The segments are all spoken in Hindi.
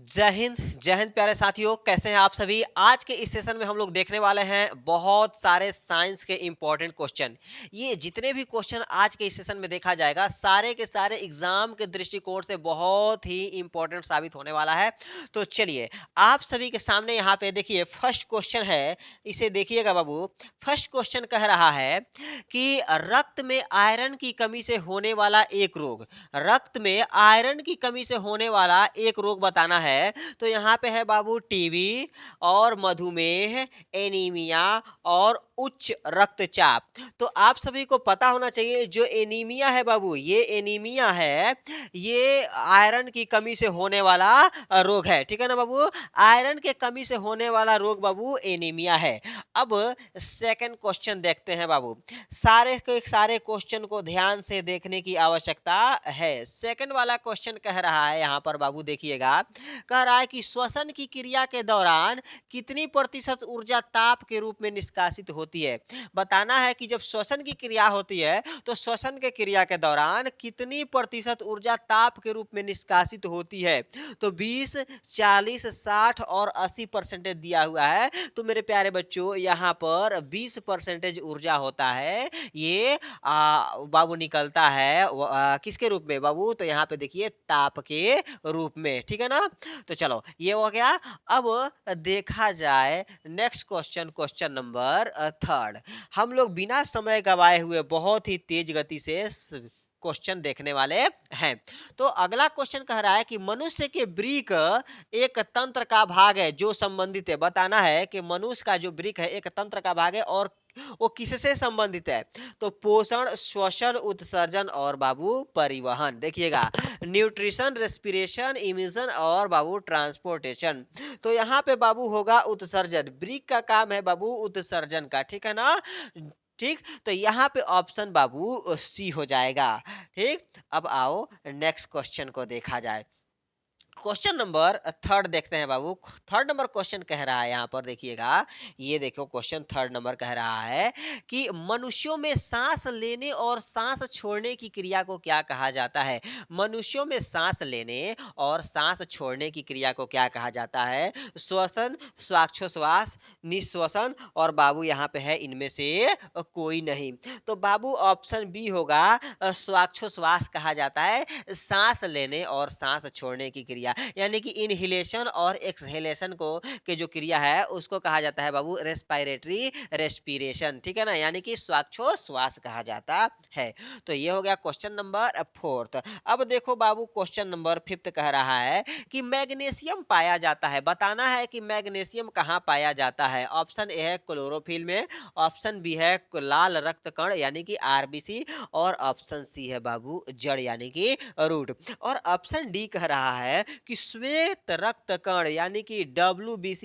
जय हिंद प्यारे साथियों, कैसे हैं आप सभी। आज के इस सेशन में हम लोग देखने वाले हैं बहुत सारे साइंस के इंपॉर्टेंट क्वेश्चन। ये जितने भी क्वेश्चन आज के इस सेशन में देखा जाएगा, सारे के सारे एग्जाम के दृष्टिकोण से बहुत ही इंपॉर्टेंट साबित होने वाला है। तो चलिए आप सभी के सामने यहाँ पे देखिए फर्स्ट क्वेश्चन है, इसे देखिएगा बाबू। फर्स्ट क्वेश्चन कह रहा है कि रक्त में आयरन की कमी से होने वाला एक रोग, रक्त में आयरन की कमी से होने वाला एक रोग बताना है। तो यहाँ पे है बाबू टीबी और मधुमेह, एनीमिया और उच्च रक्तचाप। तो आप सभी को पता होना चाहिए जो एनीमिया है बाबू, ये एनीमिया है, ये आयरन की कमी से होने वाला रोग है। ठीक है ना बाबू, आयरन के कमी से होने वाला रोग बाबू एनीमिया है। अब सेकंड क्वेश्चन देखते हैं बाबू। सारे के सारे क्वेश्चन को ध्यान से देखने की आवश्यकता है। सेकंड वाला क्वेश्चन कह रहा है यहाँ पर बाबू, देखिएगा। कह रहा है कि श्वसन की क्रिया के दौरान कितनी प्रतिशत ऊर्जा ताप के रूप में निष्कासित होती है। बताना है कि जब श्वसन की क्रिया होती है तो श्वसन के क्रिया के दौरान कितनी प्रतिशत ऊर्जा ताप के रूप में निष्कासित होती है। तो 20, 40, 60 और 80% दिया हुआ है। तो मेरे प्यारे बच्चों, यहाँ पर 20% ऊर्जा होता है, ये बाबू निकलता है किसके रूप में बाबू। तो यहाँ पे देखिए ताप के रूप में। ठीक है ना। तो चलो ये हो गया। अब देखा जाए next question, question number third. हम लोग बिना समय गवाए हुए बहुत ही तेज गति से क्वेश्चन देखने वाले हैं। तो अगला क्वेश्चन कह रहा है कि मनुष्य के वृक्क एक तंत्र का भाग है जो संबंधित है। बताना है कि मनुष्य का जो वृक्क है एक तंत्र का भाग है और वो किससे संबंधित है। तो पोषण, श्वसन, उत्सर्जन और बाबू परिवहन। देखिएगा, न्यूट्रिशन, रेस्पिरेशन, इमिशन और बाबू ट्रांसपोर्टेशन। तो यहाँ पे बाबू होगा उत्सर्जन। वृक्क का काम है बाबू उत्सर्जन का। ठीक है ना। ठीक, तो यहाँ पे ऑप्शन बाबू सी हो जाएगा। ठीक, अब आओ नेक्स्ट क्वेश्चन को देखा जाए। क्वेश्चन नंबर थर्ड देखते हैं बाबू। थर्ड नंबर क्वेश्चन कह रहा है यहाँ पर, देखिएगा। ये देखो क्वेश्चन थर्ड नंबर कह रहा है कि मनुष्यों में सांस लेने और सांस छोड़ने की क्रिया को क्या कहा जाता है। मनुष्यों में सांस लेने और सांस छोड़ने की क्रिया को क्या कहा जाता है। श्वसन, श्वासोच्छ्वास, निश्वसन और बाबू यहाँ पे है इनमें से कोई नहीं। तो बाबू ऑप्शन बी होगा, श्वासोच्छ्वास कहा जाता है सांस लेने और सांस छोड़ने की क्रिया, यानी कि इनहिलेशन और एक्सहेलेशन को के जो क्रिया है उसको कहा जाता है बाबू रेस्पिरेटरी रेस्पिरेशन। ठीक है ना, यानी कि श्वासोच्छ्वास कहा जाता है। तो ये हो गया क्वेश्चन नंबर फोर्थ। अब देखो बाबू क्वेश्चन नंबर फिफ्थ कह रहा है कि मैग्नीशियम पाया जाता है। बताना है कि मैग्नीशियम कहाँ पाया जाता है। ऑप्शन ए है क्लोरोफिल में, ऑप्शन बी है लाल रक्त कण यानी कि आरबीसी, और ऑप्शन सी है बाबू जड़ यानी कि रूट, और ऑप्शन डी कह रहा है कि श्वेत रक्त कण यानी कि WBC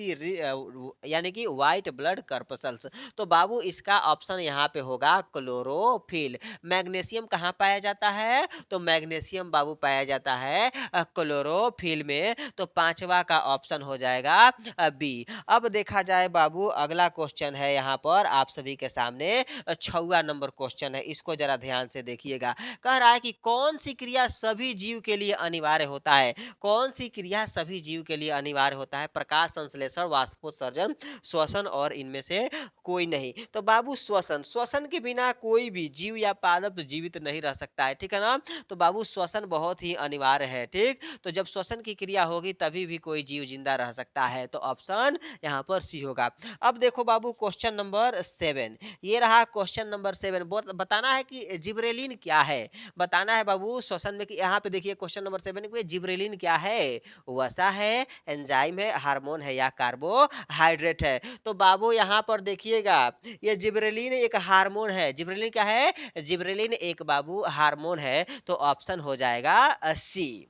यानी कि व्हाइट ब्लड कर्पसल्स। तो बाबू इसका ऑप्शन यहाँ पे होगा क्लोरोफिल। मैग्नीशियम कहाँ पाया जाता है। तो मैग्नीशियम बाबू पाया जाता है क्लोरोफिल में। तो पांचवा का ऑप्शन हो जाएगा बी। अब देखा जाए बाबू अगला क्वेश्चन है यहाँ पर आप सभी के सामने, छठवां नंबर क्वेश्चन है, इसको जरा ध्यान से देखिएगा। कह रहा है कि कौन सी क्रिया सभी जीव के लिए अनिवार्य होता है। कौन सी क्रिया सभी जीव के लिए अनिवार्य होता है। प्रकाश संश्लेषण, वाष्पोत्सर्जन, श्वसन और इनमें से कोई नहीं। तो बाबू श्वसन, श्वसन के बिना कोई भी जीव या पादप जीवित नहीं रह सकता है। ठीक है ना। तो बाबू श्वसन बहुत ही अनिवार्य है। ठीक, तो जब श्वसन की क्रिया होगी तभी भी कोई जीव जिंदा रह सकता है। तो ऑप्शन यहाँ पर सी होगा। अब देखो बाबू क्वेश्चन नंबर 7, ये रहा क्वेश्चन नंबर 7। बताना है कि जिब्रेलिन क्या है। बताना है बाबू श्वसन में कि यहाँ पे देखिए क्वेश्चन नंबर 7 में जिब्रेलिन क्या है। वसा है, एंजाइम है, हार्मोन है या कार्बोहाइड्रेट है। तो बाबू यहाँ पर देखिएगा, ये जिब्रेलिन एक हार्मोन है। जिब्रेलिन क्या है। जिब्रेलिन एक बाबू हार्मोन है। तो ऑप्शन हो जाएगा सी।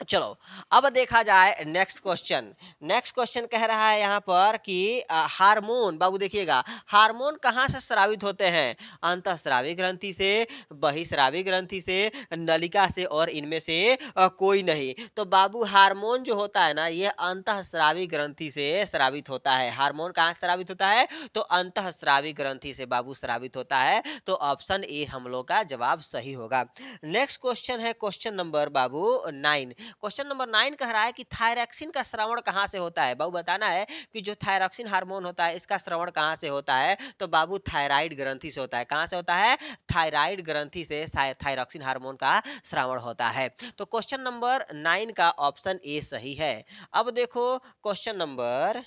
चलो अब देखा जाए नेक्स्ट क्वेश्चन। नेक्स्ट क्वेश्चन कह रहा है यहाँ पर कि हार्मोन, बाबू देखिएगा, हार्मोन कहाँ से स्रावित होते हैं। अंतःस्रावी ग्रंथि से, बहिस्रावी ग्रंथि से, नलिका से और इनमें से कोई नहीं। तो बाबू हार्मोन जो होता है ना, ये अंतःस्रावी ग्रंथि से स्रावित होता है। हार्मोन कहाँ से स्रावित होता है। तो अंतःस्रावी ग्रंथि से बाबू स्रावित होता है। तो ऑप्शन ए हम लोग का जवाब सही होगा। नेक्स्ट क्वेश्चन है क्वेश्चन नंबर बाबू 9। क्वेश्चन नंबर 9 कह रहा है कि थायरॉक्सिन का स्रावण कहाँ से होता है? बाबू बताना है कि जो थायरॉक्सिन हार्मोन होता है इसका स्रावण कहाँ से होता है? तो बाबू थायराइड ग्रंथि से होता है। कहाँ से होता है? थायराइड ग्रंथि से थायरॉक्सिन हार्मोन का स्रावण होता है। तो क्वेश्चन नंबर 9 का ऑप्शन ए सही है। अब देखो क्वेश्चन नंबर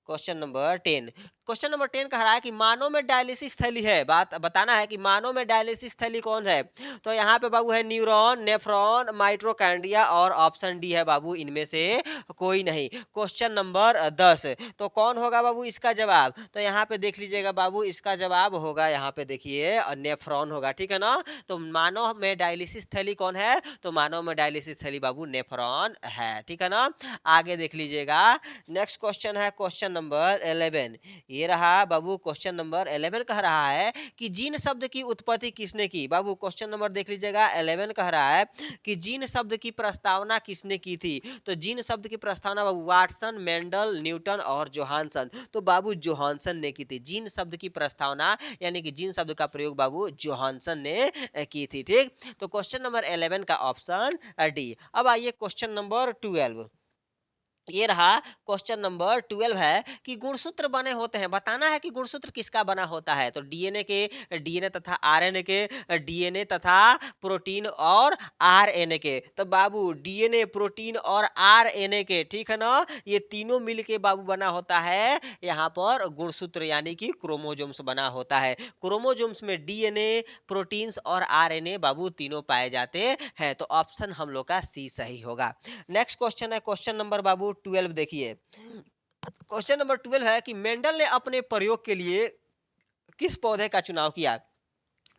10। क्वेश्चन नंबर 10 कह रहा है कि मानव में डायलिसिस थैली है। बात बताना है कि मानव में डायलिसिस थैली कौन है? तो यहाँ पे बाबू है न्यूरॉन, नेफ्रॉन, माइटोकॉन्ड्रिया और ऑप्शन डी है बाबू इनमें से कोई नहीं। Question number 10। तो कौन होगा बाबू इसका जवाब? तो यहाँ पे देख लीजिएगा बाबू, इसका जवाब होगा यहाँ पे देखिए नेफ्रॉन होगा, ठीक है ना। तो मानव में डायलिसिस थैली कौन है? तो मानव में डायलिसिस थैली बाबू नेफ्रॉन है, ठीक है ना। आगे देख लीजिएगा, नेक्स्ट क्वेश्चन है क्वेश्चन नंबर 11। ये रहा बाबू क्वेश्चन नंबर 11 कह रहा है कि जीन शब्द की उत्पत्ति किसने की? बाबू क्वेश्चन नंबर देख लीजिएगा 11 कह रहा है कि जीन शब्द की प्रस्तावना किसने की थी? तो जीन शब्द की प्रस्तावना बाबू वाटसन, मेंडल, न्यूटन और जोहानसन। तो बाबू जोहानसन ने की थी जीन शब्द की प्रस्तावना, यानी कि जीन शब्द का प्रयोग बाबू जोहानसन ने की थी, ठीक। तो क्वेश्चन नंबर 11 का ऑप्शन डी। अब आइए क्वेश्चन नंबर 12। ये रहा क्वेश्चन नंबर 12 है कि गुणसूत्र बने होते हैं, बताना है कि गुणसूत्र किसका बना होता है? तो डीएनए के, डीएनए तथा आरएनए के, डीएनए तथा प्रोटीन और आरएनए के। तो बाबू डीएनए, प्रोटीन और आरएनए के, ठीक है ना, ये तीनों मिलके बाबू बना होता है यहाँ पर गुणसूत्र, यानी कि क्रोमोजोम्स बना होता है। क्रोमोजोम्स में डीएनए, प्रोटीन्स और आरएनए बाबू तीनों पाए जाते हैं। तो ऑप्शन हम लोग का सी सही होगा। नेक्स्ट क्वेश्चन है क्वेश्चन नंबर बाबू 12। देखिए क्वेश्चन नंबर 12 है कि मेंडल ने अपने प्रयोग के लिए किस पौधे का चुनाव किया?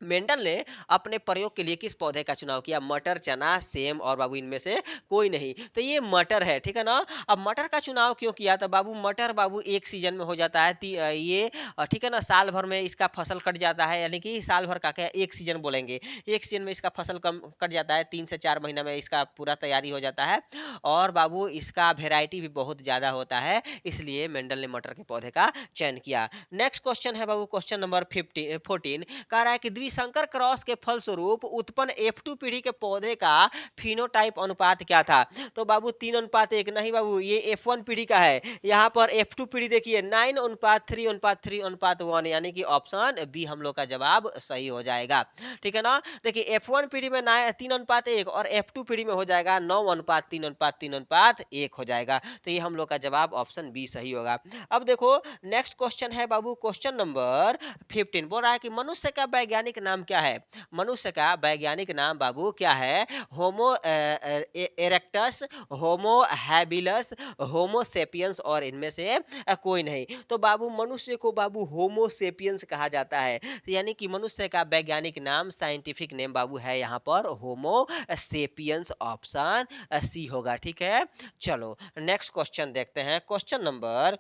मेंडल ने अपने प्रयोग के लिए किस पौधे का चुनाव किया? मटर, चना, सेम और बाबू इनमें से कोई नहीं। तो ये मटर है, ठीक है ना। अब मटर का चुनाव क्यों किया? तो बाबू मटर बाबू एक सीजन में हो जाता है, ये ठीक है ना, साल भर में इसका फसल कट जाता है, यानी कि साल भर का क्या एक सीजन बोलेंगे, एक सीजन में इसका फसल कम कट जाता है, 3 से 4 महीना में इसका पूरा तैयारी हो जाता है। और बाबू इसका वेराइटी भी बहुत ज़्यादा होता है, इसलिए मेंडल ने मटर के पौधे का चयन किया। नेक्स्ट क्वेश्चन है बाबू क्वेश्चन नंबर 14। कह रहा है कि द्विसंकर क्रॉस के फलस्वरूप उत्पन्न F2 पीढ़ी के पौधे का फिनोटाइप अनुपात क्या था? तो बाबू 3:1 नहीं बाबू, ये F1 पीढ़ी का है। यहाँ पर F2 पीढ़ी देखिए 9:3:3:1, यानी कि ऑप्शन बी हम लोग का जवाब सही हो जाएगा, ठीक है ना। देखिए F1 पीढ़ी में 3:1 और F2 पीढ़ी में हो जाएगा 9:3:3:1 हो जाएगा। तो ये हम लोग का जवाब ऑप्शन बी सही होगा। अब देखो नेक्स्ट क्वेश्चन है बाबू क्वेश्चन नंबर 15। बोल रहा है कि मनुष्य का वैज्ञानिक नाम क्या है? मनुष्य का वैज्ञानिक नाम बाबू क्या है? होमो इरेक्टस, होमो हैबिलस, होमो सेपियंस और इनमें से कोई नहीं। तो बाबू मनुष्य को बाबू होमो सेपियंस कहा जाता है, यानी कि मनुष्य का वैज्ञानिक नाम, साइंटिफिक नेम बाबू है यहाँ पर होमो सेपियंस, ऑप्शन सी होगा, ठीक है। चलो नेक्स्ट क्वेश्चन देखते हैं क्वेश्चन नंबर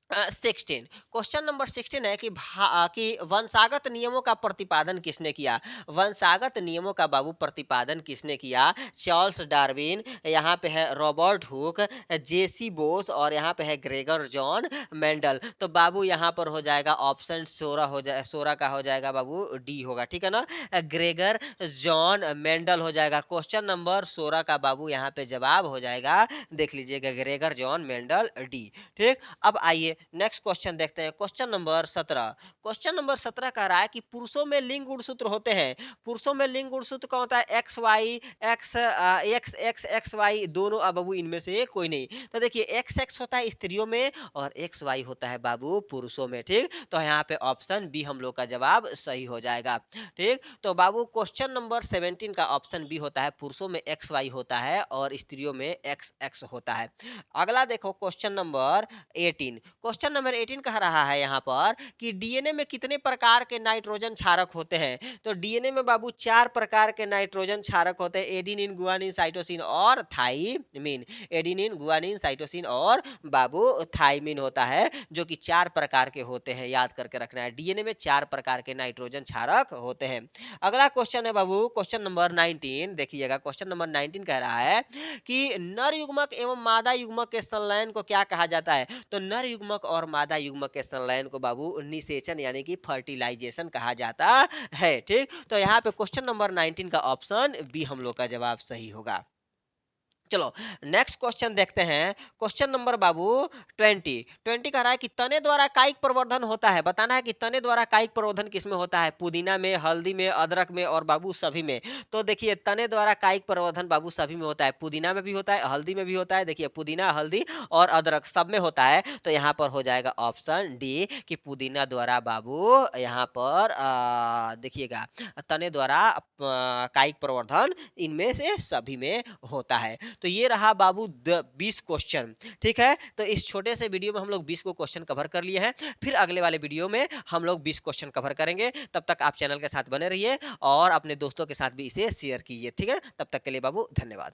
16। क्वेश्चन नंबर 16 है कि कि वंशागत नियमों का प्रतिपादन किसने किया? वंशागत नियमों का बाबू प्रतिपादन किसने किया? चार्ल्स डार्विन, यहाँ पे है रॉबर्ट हुक, जेसी बोस और यहाँ पे है ग्रेगर जॉन मेंडल। तो बाबू यहाँ पर हो जाएगा ऑप्शन 16 हो जाए, 16 का हो जाएगा बाबू डी होगा, ठीक है ना। ग्रेगर जॉन मेंडल हो जाएगा। क्वेश्चन नंबर 16 का बाबू यहाँ पे जवाब हो जाएगा, देख लीजिएगा, ग्रेगर जॉन मेंडल डी, ठीक। अब आइए नेक्स्ट क्वेश्चन देखते हैं क्वेश्चन नंबर 17। क्वेश्चन नंबर 17 कह रहा है कि पुरुषों में लिंग गुणसूत्र होते हैं। पुरुषों में लिंग गुणसूत्र कौन होता है? एक्स वाई, एक्स वाई दोनों, अब बाबू इनमें से कोई नहीं। तो देखिए एक्स एक्स होता है स्त्रियों में और एक्स वाई होता है बाबू पुरुषों में, ठीक। तो यहाँ पे ऑप्शन बी हम लोग का जवाब सही हो जाएगा, ठीक। तो बाबू क्वेश्चन नंबर 17 का ऑप्शन बी होता है, पुरुषों में एक्स वाई होता है और स्त्रियों में एक्स एक्स होता है। अगला देखो क्वेश्चन नंबर 18। क्वेश्चन नंबर 18 कह रहा है यहाँ पर कि डीएनए में कितने प्रकार के नाइट्रोजन क्षारक होते हैं? तो डीएनए में बाबू 4 प्रकार के नाइट्रोजन क्षारक होते हैं, एडिनिन, गुआनिन, साइटोसिन और थाइमिन। एडिनिन, गुआनिन, साइटोसिन और बाबू थाइमिन होता है, जो कि 4 प्रकार के होते हैं, याद करके रखना है। डीएनए में 4 प्रकार के नाइट्रोजन क्षारक होते हैं। अगला क्वेश्चन है बाबू क्वेश्चन नंबर 19। देखिएगा क्वेश्चन नंबर 19 कह रहा है कि नर युग्मक एवं मादा युग्मक के संलयन को क्या कहा जाता है? तो नर युग्मक और मादा युग्मक के संलयन को बाबू निषेचन यानी कि फर्टिलाइजेशन कहा जाता है, ठीक। तो यहाँ पे क्वेश्चन नंबर 19 का ऑप्शन बी हम लोग का जवाब सही होगा। चलो नेक्स्ट क्वेश्चन देखते हैं। क्वेश्चन नंबर बाबू 20 20 कह रहा है कि तने द्वारा कायिक प्रवर्धन होता है। बताना है कि तने द्वारा कायिक प्रवर्धन किसमें होता है? पुदीना में, हल्दी में, अदरक में और बाबू सभी में। तो देखिए तने द्वारा कायिक प्रवर्धन बाबू सभी में होता है। पुदीना में भी होता है, हल्दी में भी होता है। देखिए पुदीना, हल्दी और अदरक सब में होता है। तो यहाँ पर हो जाएगा ऑप्शन डी कि पुदीना द्वारा बाबू यहाँ पर देखिएगा तने द्वारा कायिक प्रवर्धन इनमें से सभी में होता है। तो ये रहा बाबू 20 क्वेश्चन। ठीक है, तो इस छोटे से वीडियो में हम लोग 20 को क्वेश्चन कवर कर लिए हैं। फिर अगले वाले वीडियो में हम लोग 20 क्वेश्चन कवर करेंगे। तब तक आप चैनल के साथ बने रहिए और अपने दोस्तों के साथ भी इसे शेयर कीजिए। ठीक है, तब तक के लिए बाबू धन्यवाद।